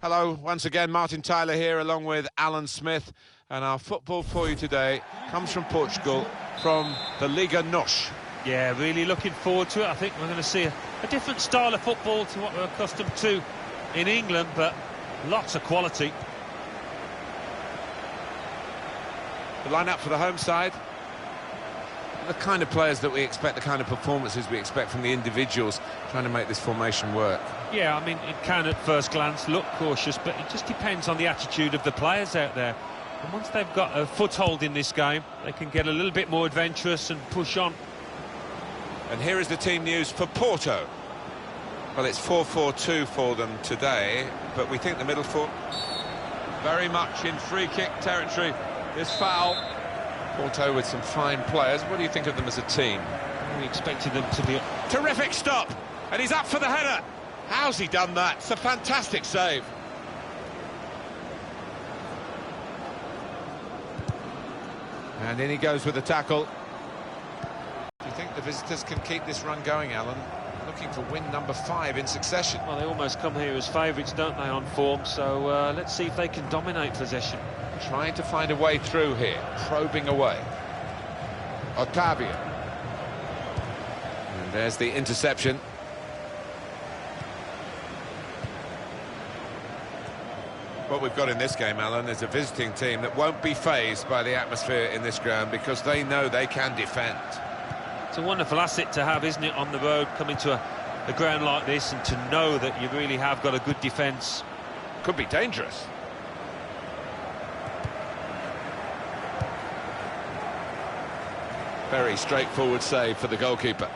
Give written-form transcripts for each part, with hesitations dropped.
Hello, once again, Martin Tyler here along with Alan Smith, and our football for you today comes from Portugal, from the Liga NOS. Yeah, really looking forward to it. I think we're going to see a different style of football to what we're accustomed to in England, but lots of quality. The lineup for the home side, the kind of players that we expect, the kind of performances we expect from the individuals trying to make this formation work. Yeah, I mean, it can at first glance look cautious, but it just depends on the attitude of the players out there. And once they've got a foothold in this game, they can get a little bit more adventurous and push on. And here is the team news for Porto. Well, it's 4-4-2 for them today, but we think the middle four very much in free-kick territory. This foul. Porto with some fine players. What do you think of them as a team? We expected them to be... Terrific stop! And he's up for the header! How's he done that? It's a fantastic save. And in he goes with the tackle. Do you think the visitors can keep this run going, Alan? Looking for win number 5 in succession. Well, they almost come here as favourites, don't they, on form? So let's see if they can dominate possession. Trying to find a way through here, probing away. Otavio. And there's the interception. What we've got in this game, Alan, is a visiting team that won't be fazed by the atmosphere in this ground because they know they can defend. It's a wonderful asset to have, isn't it, on the road, coming to a ground like this, and to know that you really have got a good defence. Could be dangerous. Very straightforward save for the goalkeeper.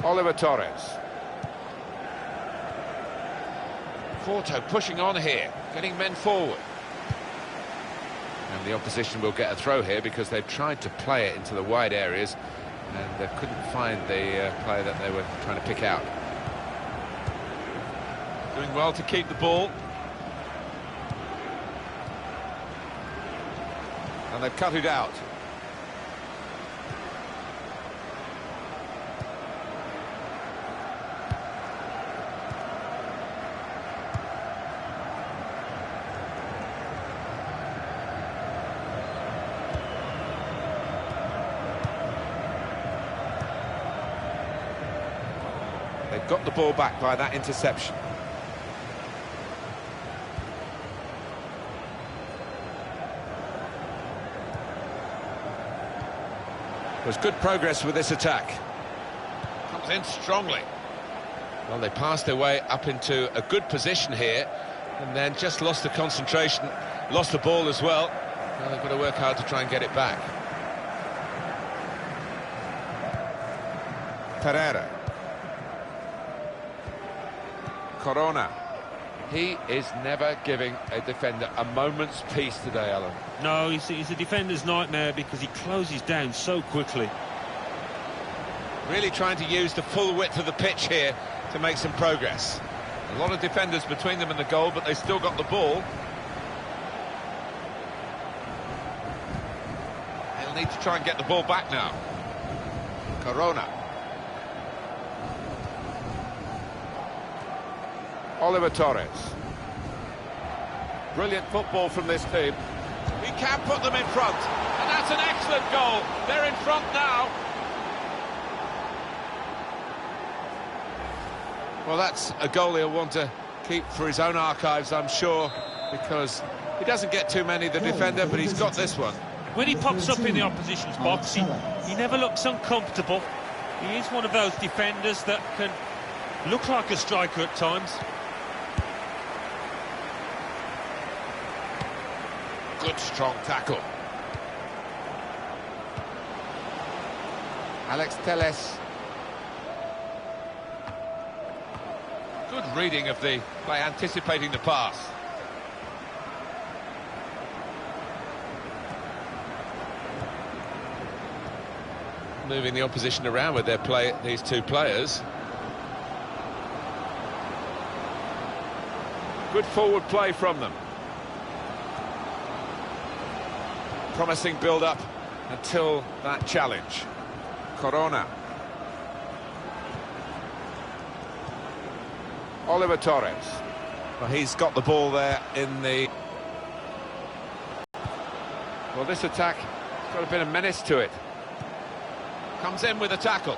Oliver Torres. Porto pushing on here, getting men forward. And the opposition will get a throw here because they've tried to play it into the wide areas and they couldn't find the player that they were trying to pick out. Doing well to keep the ball. And they've cut it out. They've got the ball back by that interception. There's good progress with this attack. Comes in strongly. Well, they passed their way up into a good position here and then just lost the concentration, lost the ball as well. Now they've got to work hard to try and get it back. Pereira. Corona. He is never giving a defender a moment's peace today, Alan. No, he's a defender's nightmare because he closes down so quickly. Really trying to use the full width of the pitch here to make some progress. A lot of defenders between them and the goal, but they still got the ball. They'll need to try and get the ball back now. Corona. Oliver Torres. Brilliant football from this team. He can put them in front, and that's an excellent goal. They're in front now. Well, that's a goal he'll want to keep for his own archives, I'm sure, because he doesn't get too many, the defender, but he's got this one. When he pops up in the opposition's box, he never looks uncomfortable. He is one of those defenders that can look like a striker at times. Good strong tackle. Alex Telles. Good reading of the play, anticipating the pass. Moving the opposition around with their play, these two players. Good forward play from them. Promising build-up until that challenge. Corona. Oliver Torres. Well, he's got the ball there in the... Well, this attack has got a bit of menace to it. Comes in with a tackle.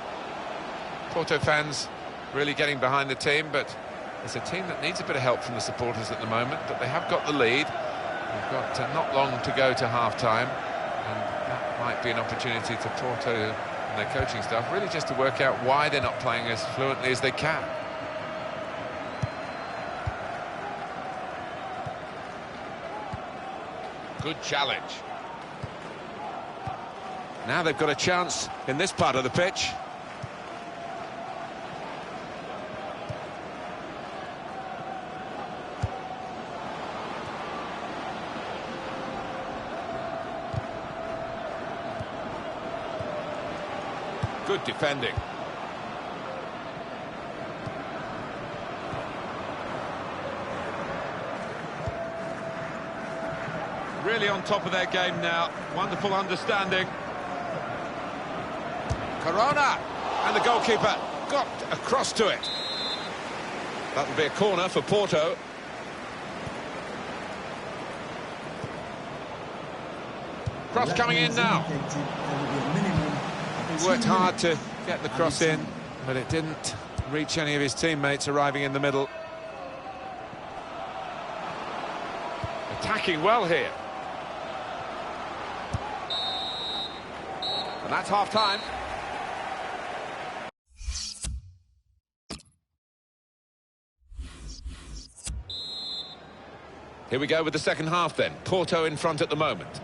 Porto fans really getting behind the team, but it's a team that needs a bit of help from the supporters at the moment, but they have got the lead. They've got not long to go to half-time, and that might be an opportunity to Porto and their coaching staff, really just to work out why they're not playing as fluently as they can. Good challenge. Now they've got a chance in this part of the pitch. Good defending. Really on top of their game now. Wonderful understanding. Corona, and the goalkeeper got across to it. That will be a corner for Porto. Cross coming in now. He worked hard to get the cross in, but it didn't reach any of his teammates arriving in the middle. Attacking well here. And that's half-time. Here we go with the second half then. Porto in front at the moment.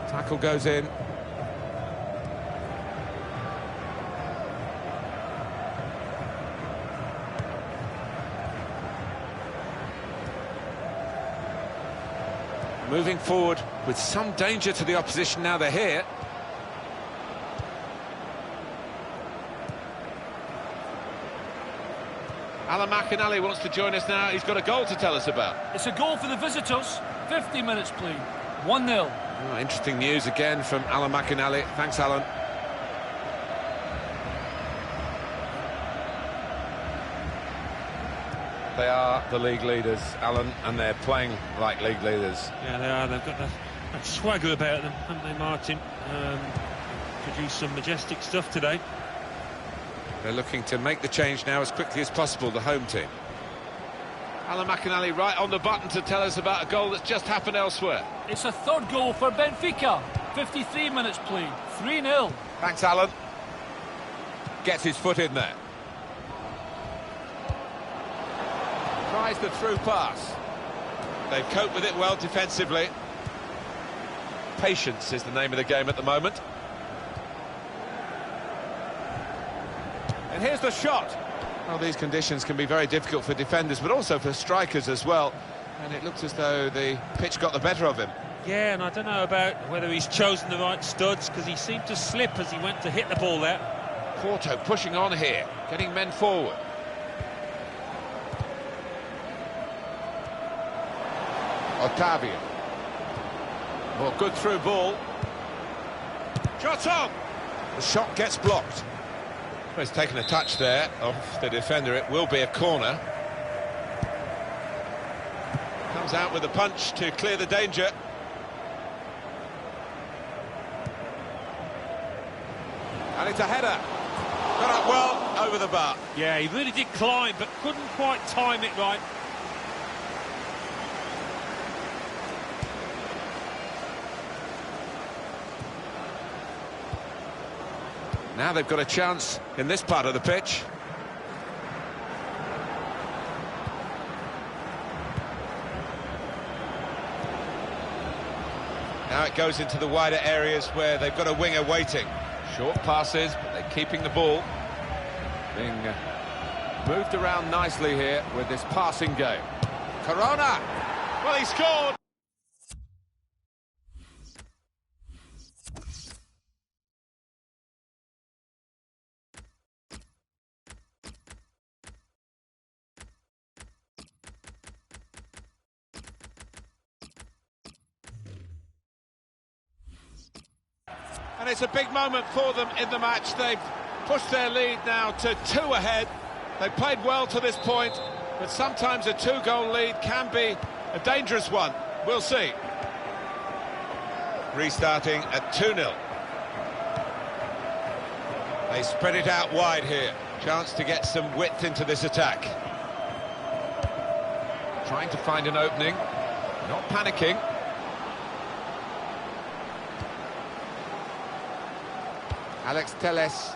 Tackle goes in. Moving forward with some danger to the opposition now they're here. Alan McInally wants to join us now. He's got a goal to tell us about. It's a goal for the visitors. 50 minutes played. 1-0. Oh, interesting news again from Alan McInally. Thanks, Alan. They are the league leaders, Alan, and they're playing like league leaders. Yeah, they are. They've got that swagger about them, haven't they, Martin? Produced some majestic stuff today. They're looking to make the change now as quickly as possible, the home team. Alan McInally right on the button to tell us about a goal that's just happened elsewhere. It's a third goal for Benfica. 53 minutes played. 3-0. Thanks, Alan. Gets his foot in there. Tries the through pass. They've coped with it well defensively. Patience is the name of the game at the moment. And here's the shot. Well, these conditions can be very difficult for defenders, but also for strikers as well. And it looks as though the pitch got the better of him. Yeah, and I don't know about whether he's chosen the right studs, because he seemed to slip as he went to hit the ball there. Porto pushing on here, getting men forward. Otavio. Well, good through ball. Shot on! The shot gets blocked. Well, he's taken a touch there off the defender. It will be a corner. Comes out with a punch to clear the danger. And it's a header. Got up well over the bar. Yeah, he really did climb, but couldn't quite time it right. Now they've got a chance in this part of the pitch. Now it goes into the wider areas where they've got a winger waiting. Short passes, but they're keeping the ball. Being moved around nicely here with this passing game. Corona! Well, he scored! And And it's a big moment for them in the match. They've pushed their lead now to 2 ahead. They played well to this point, but sometimes a 2-goal lead can be a dangerous one. We'll see. Restarting at 2-0. They spread it out wide here. Chance to get some width into this attack. Trying to find an opening. Not panicking. Alex Telles.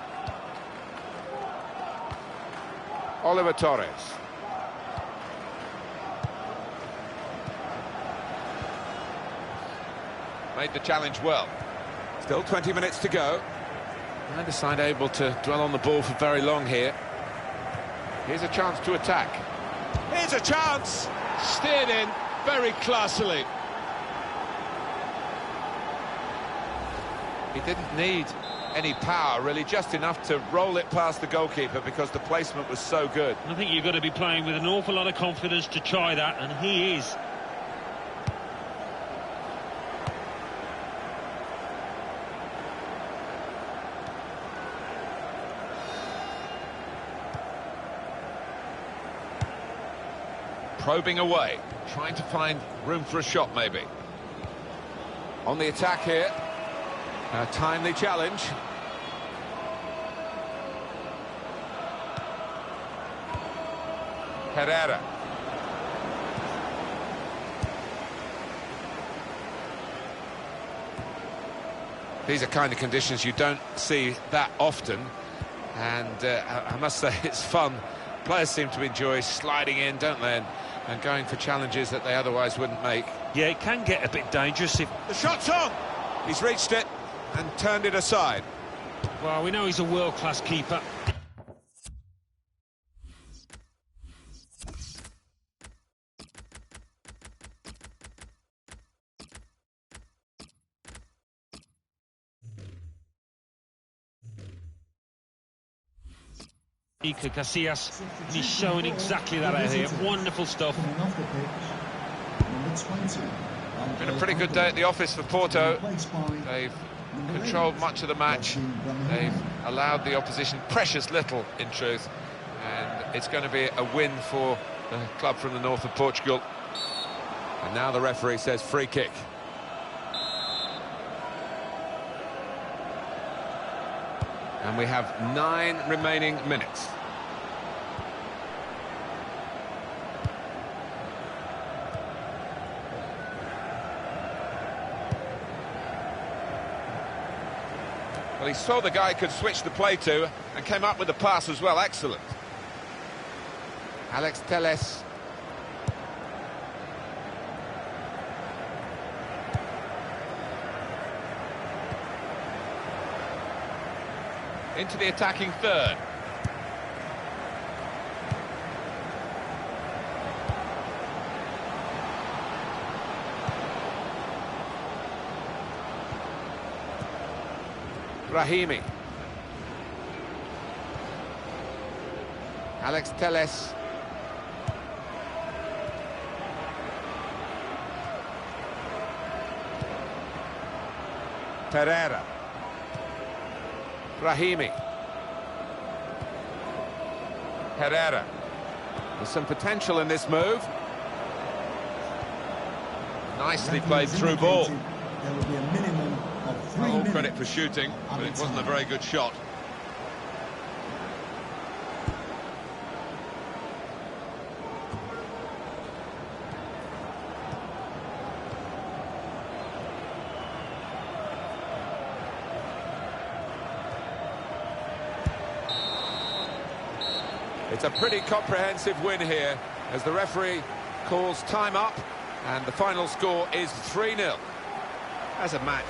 Oliver Torres. Made the challenge well. Still 20 minutes to go. Neither side able to dwell on the ball for very long here. Here's a chance to attack. Here's a chance! Steered in very classily. He didn't need any power, really, just enough to roll it past the goalkeeper because the placement was so good. I think you've got to be playing with an awful lot of confidence to try that, and he is. Probing away, trying to find room for a shot maybe. On the attack here. A timely challenge. Herrera. These are kind of conditions you don't see that often, and I must say it's fun. Players seem to enjoy sliding in, don't they, and going for challenges that they otherwise wouldn't make. Yeah, it can get a bit dangerous if... The shot's on! He's reached it and turned it aside. Well, we know he's a world-class keeper. Iker Casillas, and he's showing exactly that out here. Wonderful stuff. Been a pretty good day at the office for Porto. They've controlled much of the match. They've allowed the opposition precious little, in truth. And it's going to be a win for the club from the north of Portugal. And now the referee says free kick. And we have 9 remaining minutes. Well, he saw the guy could switch the play to and came up with the pass as well. Excellent. Alex Telles. Into the attacking third. Brahimi. Alex Telles. Pereira. Brahimi. Herrera. There's some potential in this move. Nicely played through ball. There will be a minimum of 3 All minutes. credit for shooting, but it wasn't a very good shot. It's a pretty comprehensive win here as the referee calls time up and the final score is 3-0. As a match,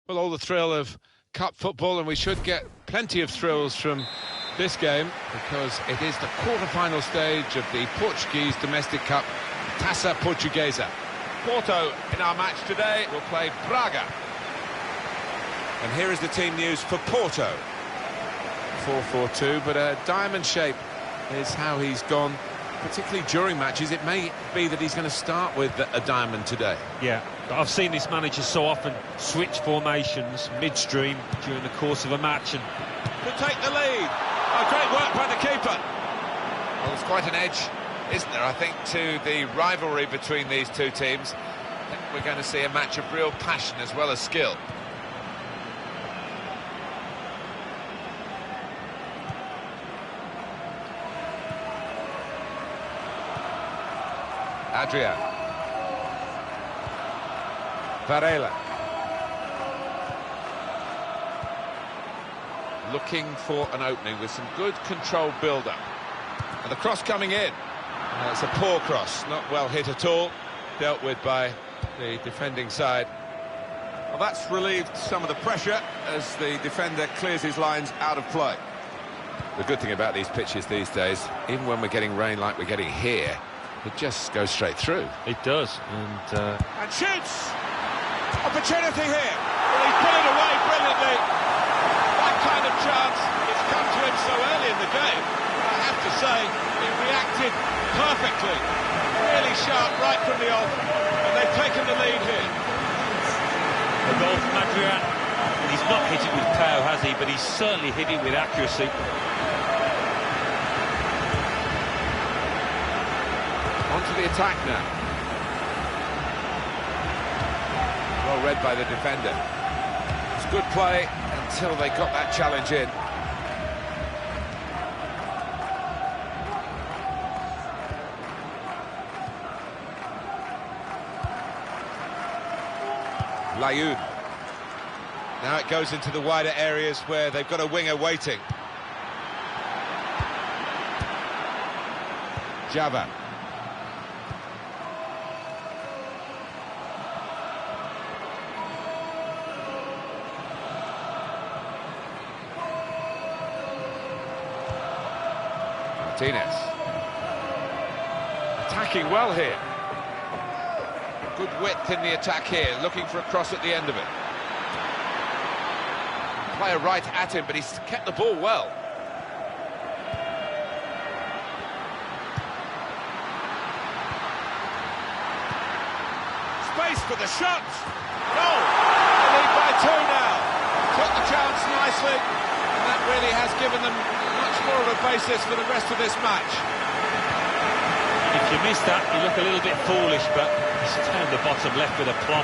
Well, all the thrill of cup football, and we should get plenty of thrills from this game because it is the quarter-final stage of the Portuguese Domestic Cup, Taça Portuguesa. Porto in our match today will play Braga. And here is the team news for Porto. 4-4-2, but a diamond shape is how he's gone, particularly during matches. It may be that he's going to start with a diamond today. Yeah, but I've seen this manager so often switch formations midstream during the course of a match and could take the lead. Oh, great work by the keeper. Well, there's quite an edge, isn't there, I think, to the rivalry between these two teams. I think we're going to see a match of real passion as well as skill. Adrian. Varela. Looking for an opening with some good controlled build-up. And the cross coming in. It's a poor cross, not well hit at all. Dealt with by the defending side. Well, that's relieved some of the pressure as the defender clears his lines out of play. The good thing about these pitches these days, even when we're getting rain like we're getting here, it just goes straight through. it does. And shoots! Opportunity here! Well, he's put it away brilliantly. That kind of chance, it's come to him so early in the game. I have to say, he reacted perfectly. Really sharp right from the off, and they've taken the lead here. A goal from Adrian. He's not hit it with power, has he? But he's certainly hit it with accuracy. Onto the attack now. Well read by the defender. It's good play until they got that challenge in. Layoud. Now it goes into the wider areas where they've got a winger waiting. Jogar. Martinez. Attacking well here. Good width in the attack here, looking for a cross at the end of it. Player right at him, but he's kept the ball well. Space for the shot! Goal! They lead by 2 now. Took the chance nicely, and that really has given them much more of a basis for the rest of this match. If you miss that, you look a little bit foolish, but he's down the bottom left with a plump.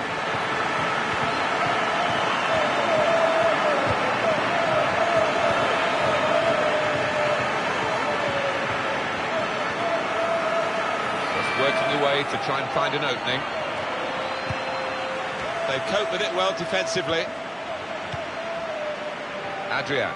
Just working away to try and find an opening. They've coped with it well defensively. Adrian.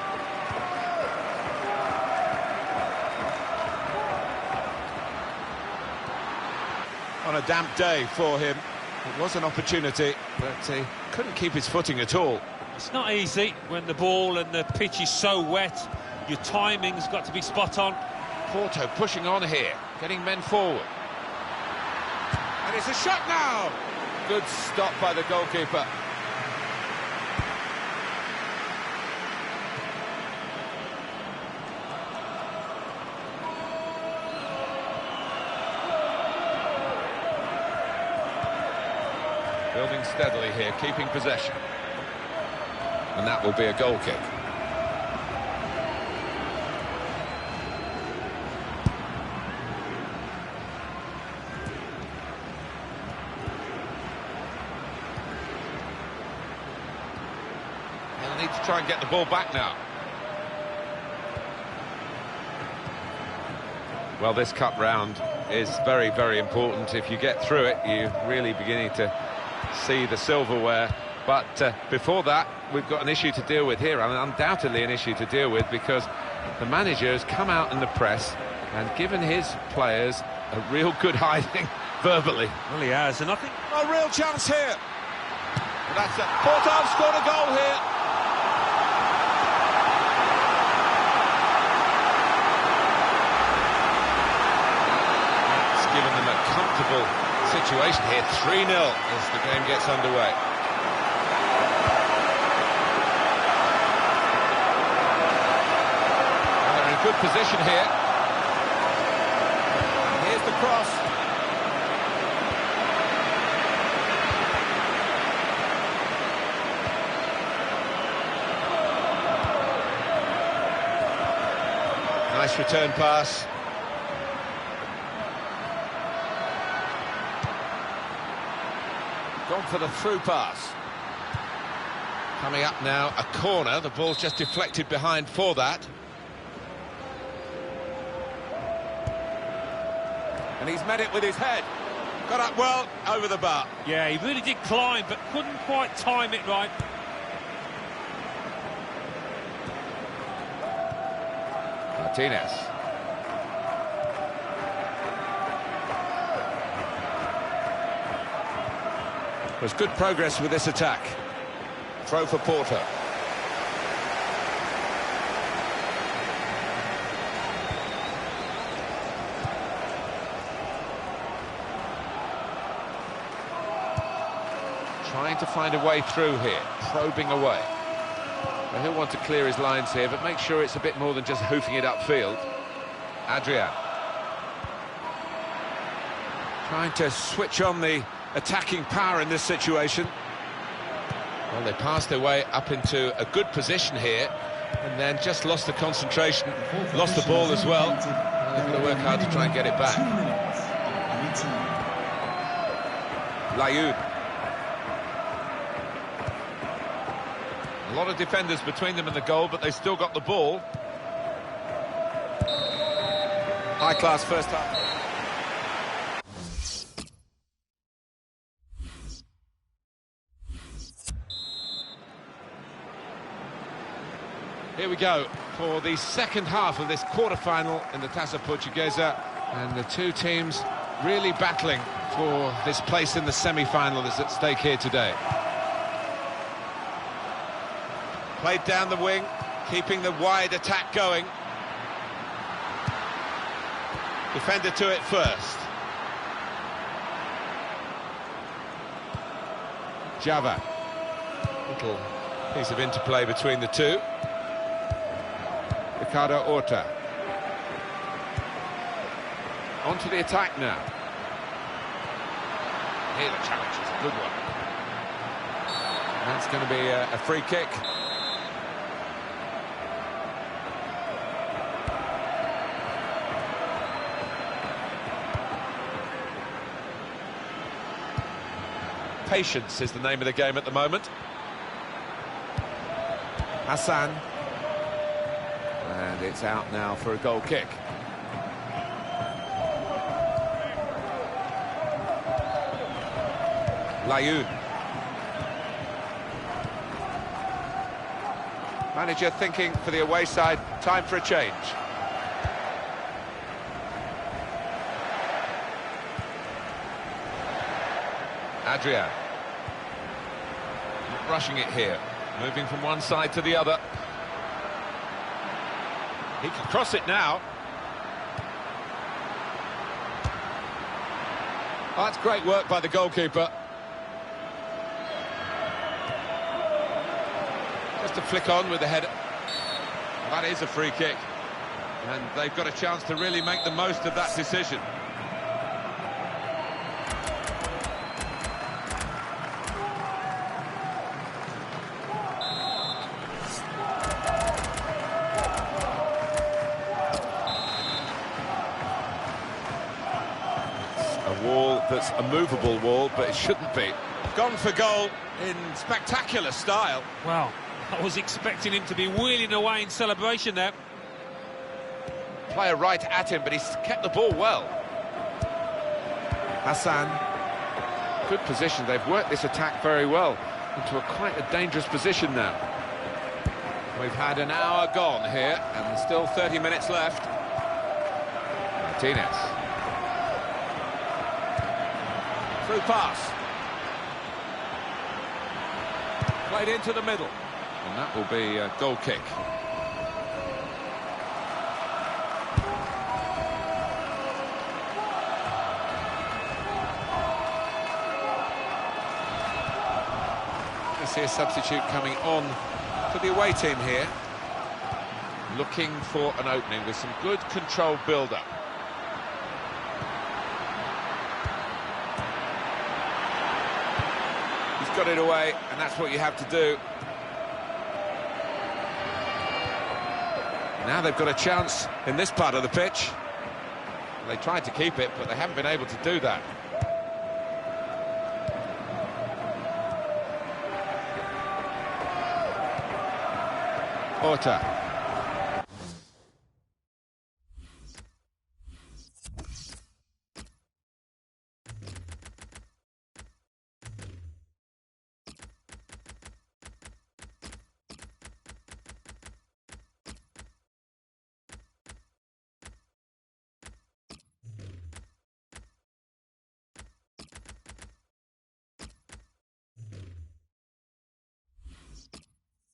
On a damp day for him. It was an opportunity, but he couldn't keep his footing at all. It's not easy when the ball and the pitch is so wet. Your timing's got to be spot on. Porto pushing on here, getting men forward. And it's a shot now! Good stop by the goalkeeper. Building steadily here, keeping possession. And that will be a goal kick. They'll need to try and get the ball back now. Well, this cup round is very, very important. If you get through it, you're really beginning to see the silverware. But before that, we've got an issue to deal with here, and undoubtedly an issue to deal with, because the manager has come out in the press and given his players a real good hiding verbally. Well, he has, and I think... A real chance here. That's it. Porto have scored a goal here. It's given them a comfortable situation here. 3-0 as the game gets underway. Well, they're in good position here. Here's the cross. Nice return pass. Gone for the through pass. Coming up now, a corner. The ball's just deflected behind for that. And he's met it with his head. Got up well, over the bar. Yeah, he really did climb, but couldn't quite time it right. Martinez. There's good progress with this attack. Throw for Porto. Trying to find a way through here, probing away. Well, he'll want to clear his lines here, but make sure it's a bit more than just hoofing it upfield. Adrian. Trying to switch on the attacking power in this situation. Well, they passed their way up into a good position here, and then just lost the concentration, lost the ball as well. They've got to work hard to try and get it back. Layoud. A lot of defenders between them and the goal, but they still got the ball. High-class first half. Here we go for the second half of this quarter-final in the Taça Portuguesa, and the two teams really battling for this place in the semi-final that's at stake here today. Played down the wing, keeping the wide attack going. Defender to it first. Java. Little piece of interplay between the two. Ricardo Horta. On to the attack now. Here the challenge is a good one. That's going to be a free kick. Patience is the name of the game at the moment. Hassan. And it's out now for a goal kick. Layoud. Manager thinking for the away side, time for a change. Adrian. Not rushing it here, moving from one side to the other. He can cross it now. Oh, that's great work by the goalkeeper. Just to flick on with the header. That is a free kick. And they've got a chance to really make the most of that decision. That's a movable wall, but it shouldn't be. Gone for goal in spectacular style. Well, I was expecting him to be wheeling away in celebration there. Player right at him, but he's kept the ball well. Hassan. Good position. They've worked this attack very well into quite a dangerous position now. We've had an hour gone here, and still 30 minutes left. Martinez. Through pass. Played into the middle. And that will be a goal kick. I see a substitute coming on for the away team here. Looking for an opening with some good controlled build-up. He's got it away, and that's what you have to do. Now they've got a chance in this part of the pitch. They tried to keep it, but they haven't been able to do that. Porto.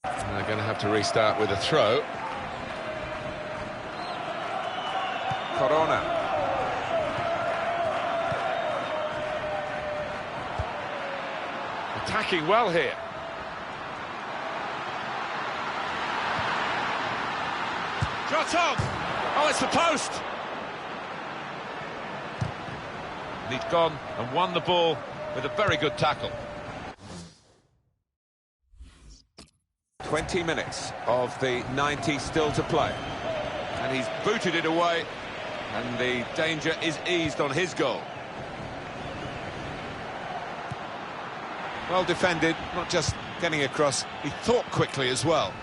They're going to have to restart with a throw. Corona. Attacking well here. Shot on! Oh, it's the post! And he's gone and won the ball with a very good tackle. 20 minutes of the 90 still to play. And he's booted it away, and the danger is eased on his goal. Well defended, not just getting across, he thought quickly as well.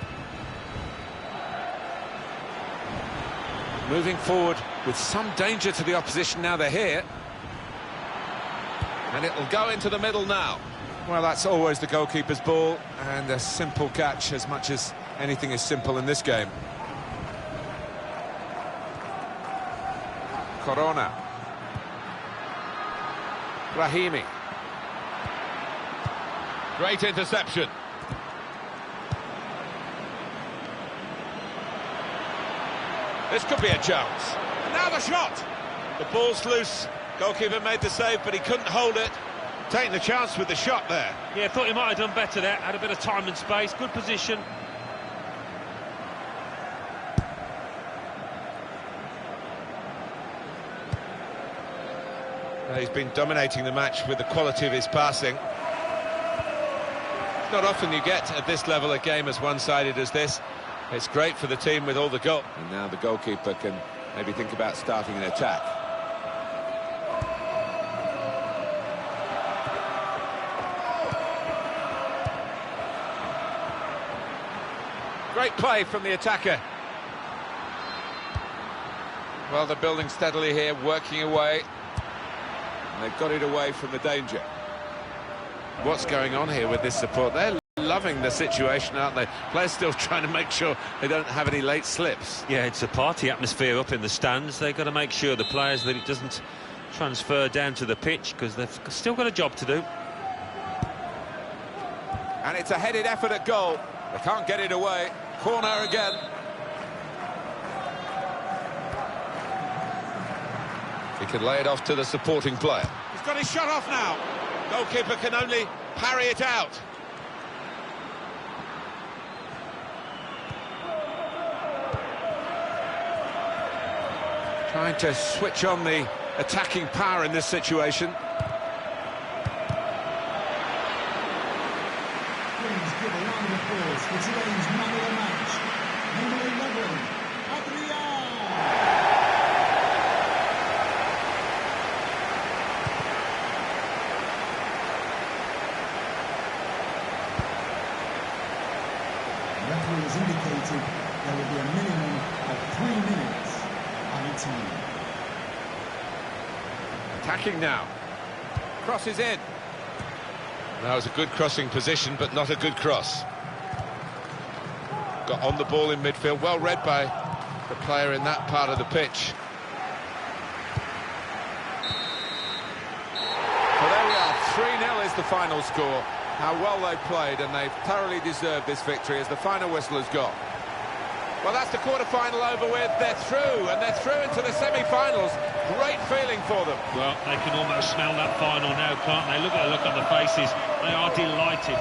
Moving forward with some danger to the opposition now they're here. And it'll go into the middle now. Well, that's always the goalkeeper's ball, and a simple catch as much as anything is simple in this game. Corona. Brahimi. Great interception. This could be a chance. And now the shot! The ball's loose. Goalkeeper made the save, but he couldn't hold it. Taking the chance with the shot there. Yeah, thought he might have done better there. Had a bit of time and space. Good position. He's been dominating the match with the quality of his passing. It's not often you get at this level a game as one-sided as this. It's great for the team with all the goal. And now the goalkeeper can maybe think about starting an attack. Great play from the attacker. Well, they're building steadily here, working away. And they've got it away from the danger. What's going on here with this support? They're loving the situation, aren't they? Players still trying to make sure they don't have any late slips. Yeah, it's a party atmosphere up in the stands. They've got to make sure the players that it doesn't transfer down to the pitch, because they've still got a job to do. And it's a headed effort at goal. They can't get it away. Corner again. He can lay it off to the supporting player. He's got his shot off now. Goalkeeper can only parry it out. Trying to switch on the attacking power in this situation. Please give a round of applause for today's man of the match, number 11, Adrian. The referee has indicated there will be a minimum of 3 minutes added time. Attacking now. Crosses in. That was a good crossing position, but not a good cross. Got on the ball in midfield, well read by the player in that part of the pitch. So there we are, 3-0 is the final score. how well they've played, and they've thoroughly deserved this victory as the final whistle has gone. Well, that's the quarter-final over with. They're through, and they're through into the semi-finals. Great feeling for them. Well, they can almost smell that final now, can't they? Look at the look on the faces. They are delighted.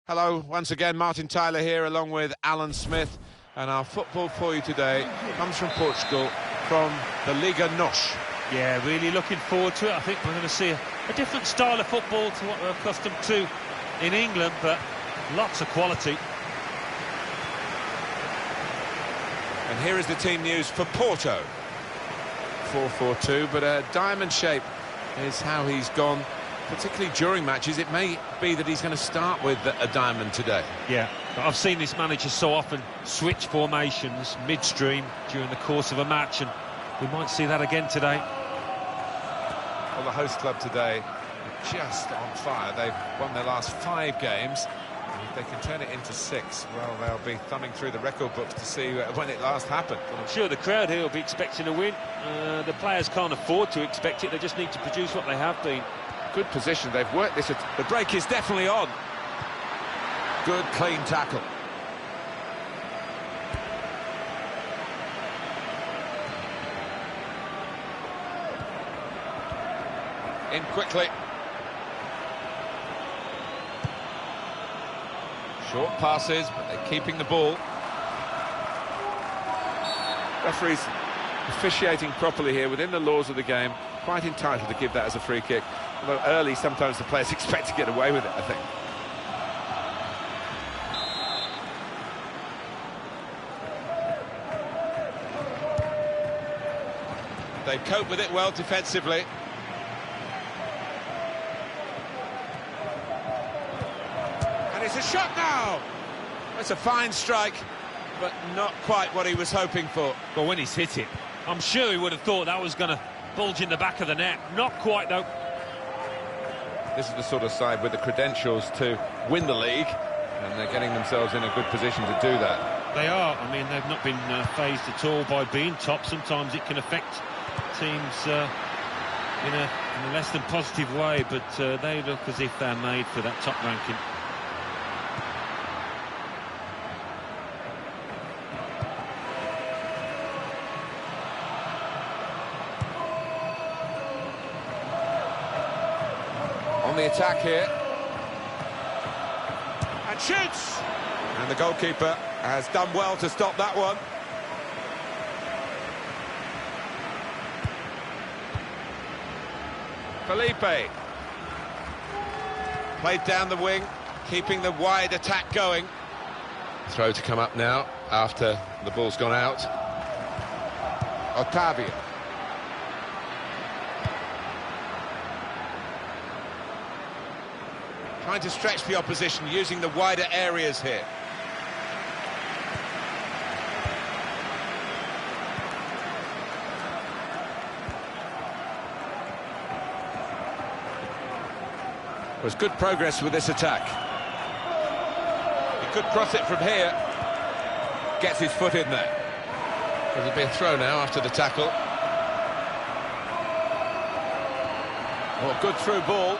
Hello, once again, Martin Tyler here along with Alan Smith, and our football for you today comes from Portugal, from the Liga NOS. Yeah, really looking forward to it. I think we're going to see a different style of football to what we're accustomed to in England, but lots of quality. And here is the team news for Porto. 4-4-2, but a diamond shape is how he's gone. Particularly during matches, it may be that he's going to start with a diamond today. Yeah, but I've seen this manager so often switch formations midstream during the course of a match, and We might see that again today. Well, the host club today are just on fire. They've won their last 5 games. And if they can turn it into 6, well, they'll be thumbing through the record books to see when it last happened. I'm sure the crowd here will be expecting a win. The players can't afford to expect it. They just need to produce what they have been. Good position. They've worked this. The break is definitely on. Good, clean tackle. In quickly. Short passes, but they're keeping the ball. Referees officiating properly here within the laws of the game. Quite entitled to give that as a free kick. Although early, sometimes the players expect to get away with it, I think. They cope with it well defensively. And it's a shot now! It's a fine strike, but not quite what he was hoping for. Well, when he's hit it, I'm sure he would have thought that was going to bulge in the back of the net. Not quite, though. This is the sort of side with the credentials to win the league, and they're getting themselves in a good position to do that. They are. I mean, they've not been fazed at all by being top. Sometimes it can affect teams in a less than positive way, but they look as if they're made for that top ranking. On the attack here. And shoots! And the goalkeeper has done well to stop that one. Felipe. Played down the wing, keeping the wide attack going. Throw to come up now after the ball's gone out. Otavio. Trying to stretch the opposition, using the wider areas here. Was good progress with this attack. He could cross it from here. Gets his foot in there. It'll be a throw now after the tackle. Oh, good through ball.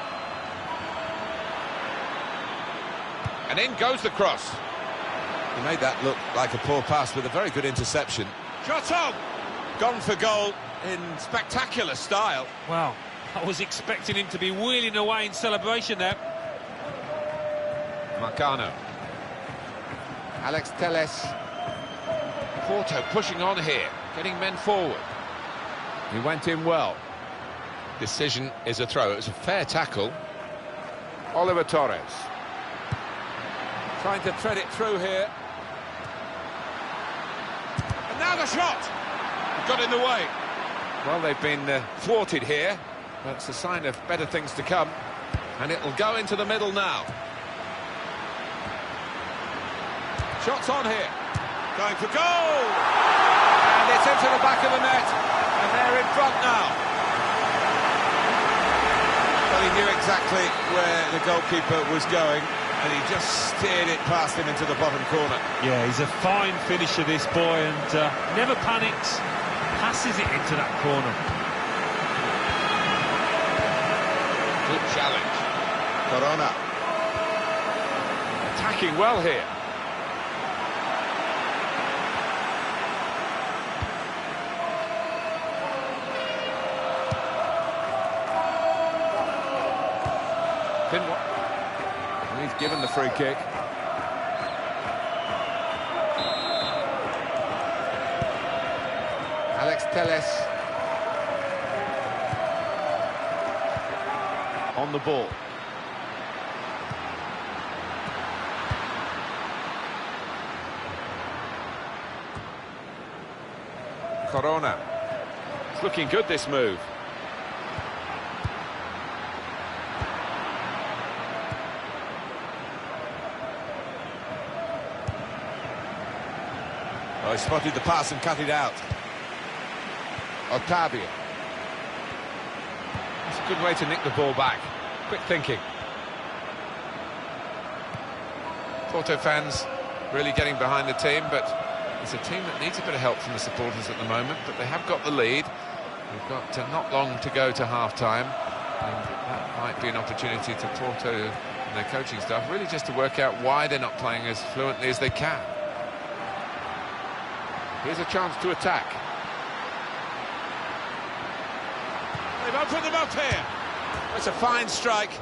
And in goes the cross. He made that look like a poor pass with a very good interception. Shot on! Gone for goal in spectacular style. Wow, I was expecting him to be wheeling away in celebration there. Marcano. Alex Telles. Porto pushing on here, getting men forward. He went in well. Decision is a throw. It was a fair tackle. Oliver Torres. Trying to thread it through here. And now the shot! Got in the way. Well, they've been thwarted here. That's a sign of better things to come. And it'll go into the middle now. Shots on here. Going for goal! And it's into the back of the net. And they're in front now. Well, he knew exactly where the goalkeeper was going. And he just steered it past him into the bottom corner. Yeah, he's a fine finisher, this boy, and never panics. Passes it into that corner. Good challenge. Corona. Attacking well here. He's given the free kick. Alex Telles on the ball. Corona. It's looking good, this move. Oh, he spotted the pass and cut it out. Otavio. That's a good way to nick the ball back. Quick thinking. Porto fans really getting behind the team, but it's a team that needs a bit of help from the supporters at the moment, but they have got the lead. We've got not long to go to half-time, and that might be an opportunity to Porto and their coaching staff, really just to work out why they're not playing as fluently as they can. Here's a chance to attack. They've opened them up here. It's a fine strike,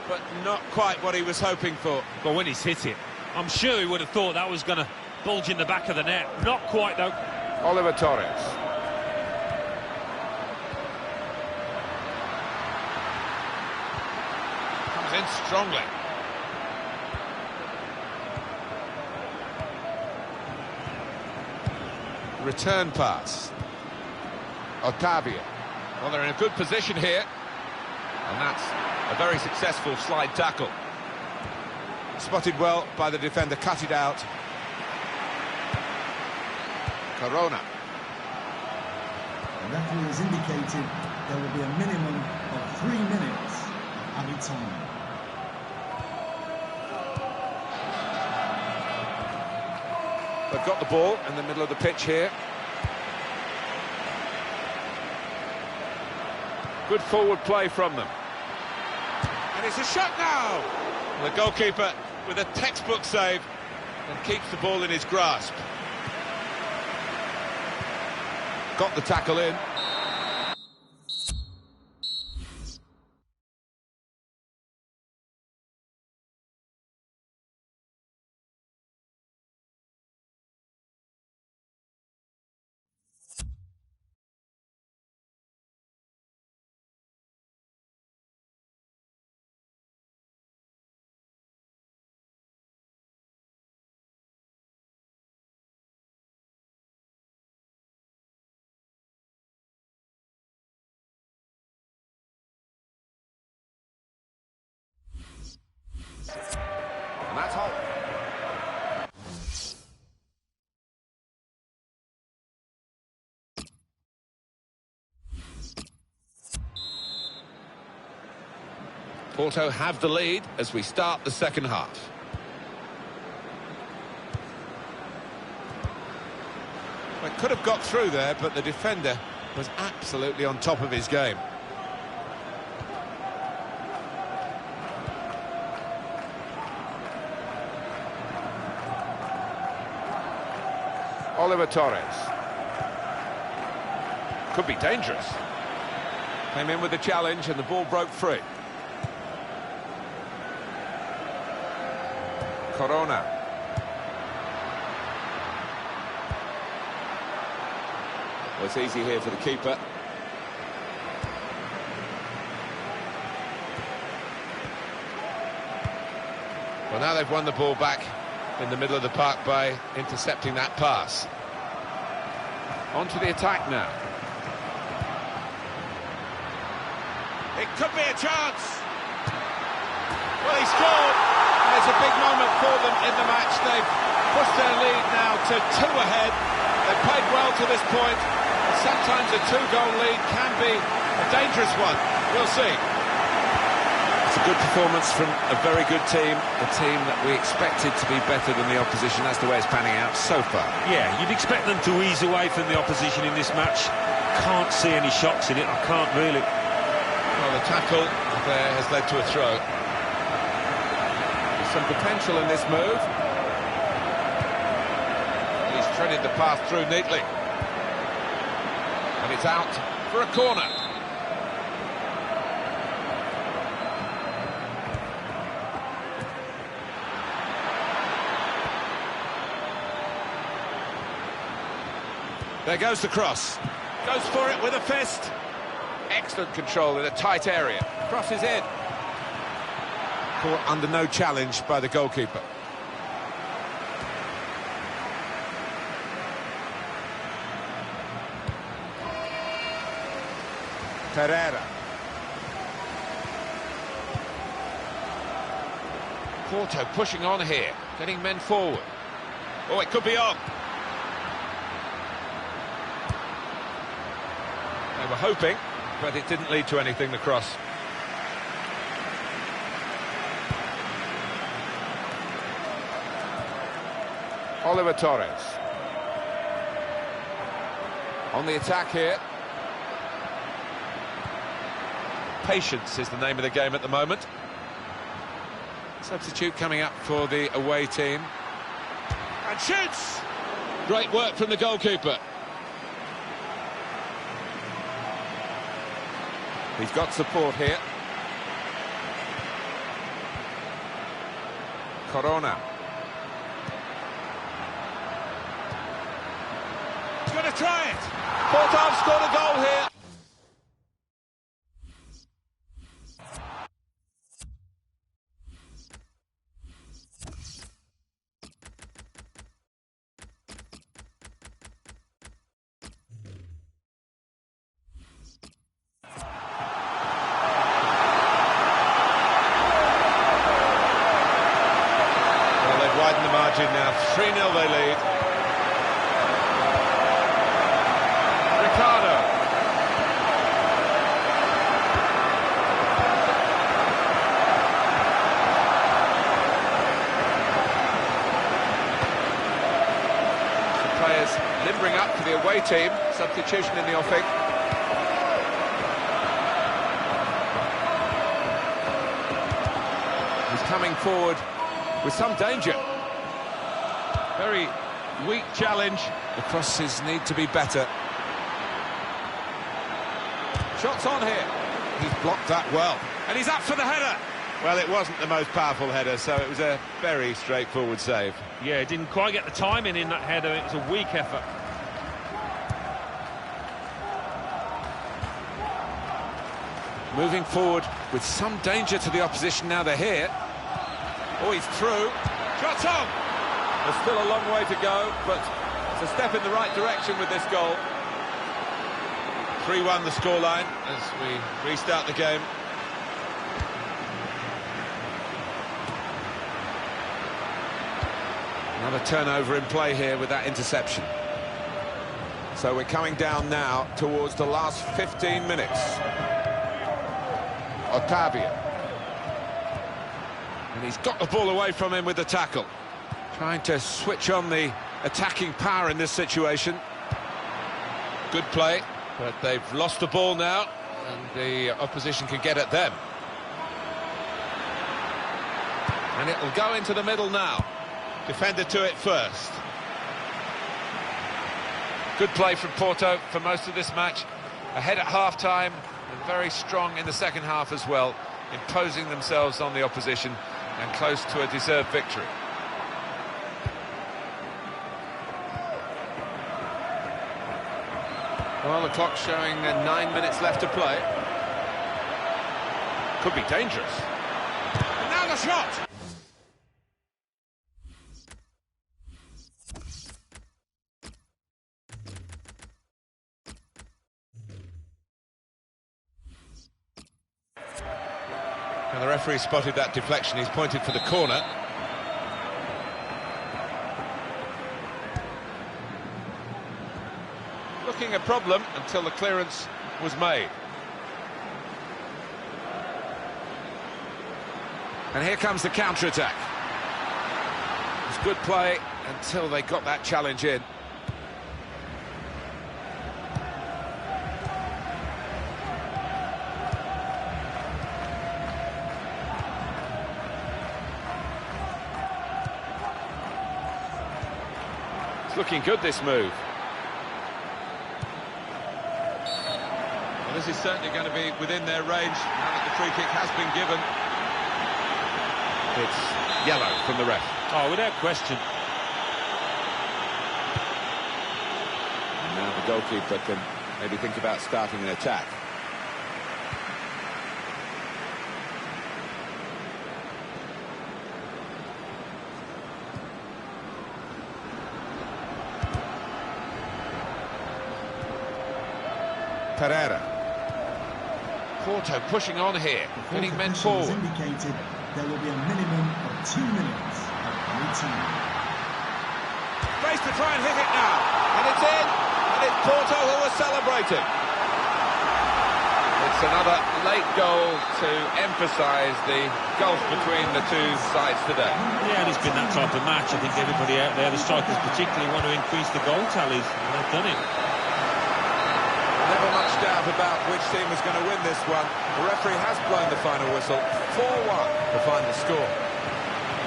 but not quite what he was hoping for. But when he's hit it, I'm sure he would have thought that was going to bulge in the back of the net. Not quite, though. Oliver Torres. Comes in strongly. Return pass. Otavio. Well, they're in a good position here. And that's a very successful slide tackle. Spotted well by the defender, cut it out. Corona. The referee has indicated there will be a minimum of 3 minutes added time. They've got the ball in the middle of the pitch here. Good forward play from them. And it's a shot now! And the goalkeeper with a textbook save and keeps the ball in his grasp. Got the tackle in. And that's all. Porto have the lead as we start the second half. Well, it could have got through there, but the defender was absolutely on top of his game. Oliver Torres. Could be dangerous. Came in with the challenge and the ball broke free. Corona. Well, it's easy here for the keeper. Well, now they've won the ball back in the middle of the park by intercepting that pass. On to the attack now. It could be a chance. Well, he scored. And it's a big moment for them in the match. They've pushed their lead now to 2 ahead. They've played well to this point. And sometimes a 2-goal lead can be a dangerous one. We'll see. It's a good performance from a very good team, a team that we expected to be better than the opposition. That's the way it's panning out so far. Yeah, you'd expect them to ease away from the opposition in this match. Can't see any shocks in it, I can't really. Well, the tackle there has led to a throw. There's some potential in this move. He's threaded the path through neatly. And it's out for a corner. There goes the cross. Goes for it with a fist. Excellent control in a tight area. Cross is in. Caught under no challenge by the goalkeeper. Pereira. Porto pushing on here, getting men forward. Oh, it could be on. They were hoping, but it didn't lead to anything, the cross. Oliver Torres. On the attack here. Patience is the name of the game at the moment. Substitute coming up for the away team. And shoots! Great work from the goalkeeper. He's got support here. Corona. He's going to try it. Porto have scored a goal here. Well, they've widened the margin now. 3-0 they lead. Ricardo. Some players limbering up for the away team. Substitution in the offing. He's coming forward with some danger. Very weak challenge. The crosses need to be better. Shots on here. He's blocked that well. And he's up for the header. Well, it wasn't the most powerful header, so it was a very straightforward save. Yeah, didn't quite get the timing in that header. It was a weak effort. Moving forward with some danger to the opposition now they're here. Oh, he's through. Shots on! There's still a long way to go, but it's a step in the right direction with this goal. 3-1 the scoreline as we restart the game. Another turnover in play here with that interception. So we're coming down now towards the last 15 minutes. Otavio. And he's got the ball away from him with the tackle. Trying to switch on the attacking power in this situation. Good play, but they've lost the ball now, and the opposition can get at them. And it'll go into the middle now. Defender to it first. Good play from Porto for most of this match. Ahead at half-time, and very strong in the second half as well, imposing themselves on the opposition and close to a deserved victory. Well, the clock's showing 9 minutes left to play. Could be dangerous. And now the shot! And the referee spotted that deflection. He's pointed for the corner. Looking a problem until the clearance was made. And here comes the counter-attack. It was good play until they got that challenge in. It's looking good, this move. Well, this is certainly going to be within their range now that the free kick has been given. It's yellow from the ref. Oh, without question. And now the goalkeeper can maybe think about starting an attack. Pereira. Porto pushing on here, winning men forward. Indicated there will be a minimum of 2 minutes of routine. Space to try and hit it now, and it's in, and it's Porto who are celebrating. It's another late goal to emphasise the gulf between the two sides today. Yeah, it's been that type of match. I think everybody out there, the strikers particularly, want to increase the goal tallies, and they've done it. Never much doubt about which team is going to win this one. The referee has blown the final whistle. 4-1 the final score.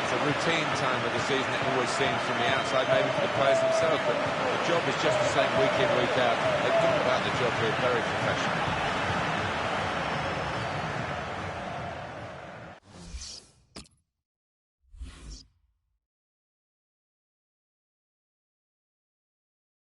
It's a routine time of the season. It always seems from the outside, maybe for the players themselves, but the job is just the same week in, week out. They've gone about the job here very professionally.